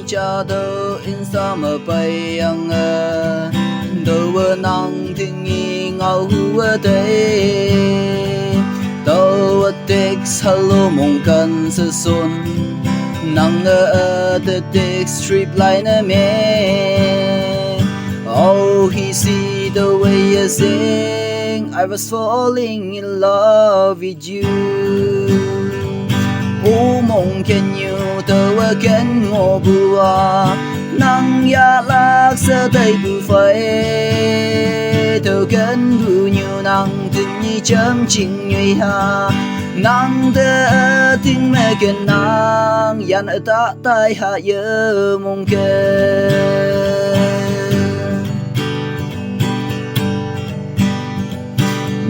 cha đâu in sa mà bay ang đâu vợ nàng thiên nghi ngao hùa đây đâu tek hello mong kan sa son nàng the tek strip line me oh he see the way you sing I was falling in love with you mong khen nhiều tàu khen ngô bùa nắng ya lạc sơ tay bù phơi tàu khen bù nhiều nắng từng như chấm chinh như ha nắng tơ tiếng mẹ khen nắng yan ở ta tay hạ yơ mong khen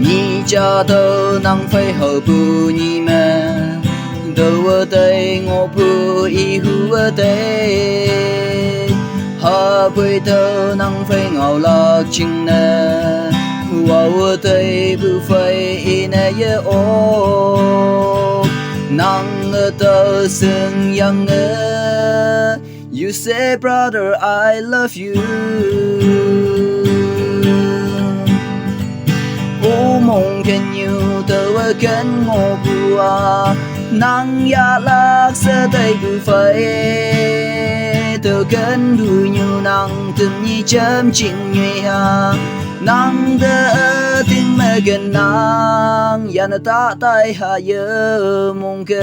nhị cha tàu nắng phải hậu bù nhị mẹ đâu ở đây ngô bù y hu ở đây hà bơi tàu nắng phải ngào lạc chinh nè wow ở đây bù phải in nè ye ô nắng ở tàu sương yang ơ you say brother I love you mong khen nhiều tàu khen ngô bù nắng ya lạc sơ tay bù phơi tàu khen bù nhiều nắng từng như chấm chinh như ha nắng đỡ tiếng mẹ gần nắng ya nó ta tay hạ yơ mong khen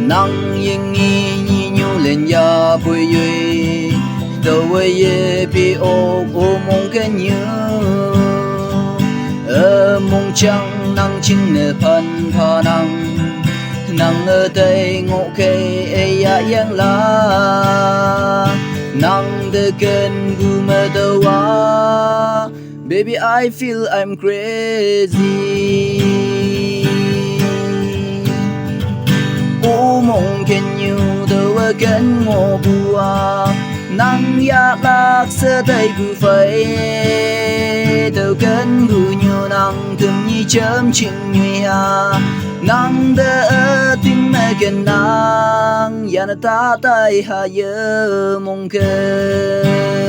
nắng yên nghi lên ya bùi duy đâu ấy ye bi ô mong cái nhớ mong trăng nắng chính nè pan pha nắng ở đây ngộ kê ya yang la nắng de ken gu mơ đâu à baby I feel I'm crazy mong khen nhiều đâu khen ngô bùa nắng ya lạc sơ tay bù phơi đâu khen bù nhiều nắng từng như chấm chinh như ha nắng đỡ tiếng mẹ khen nắng ya nó ta tay ha yơ mong khen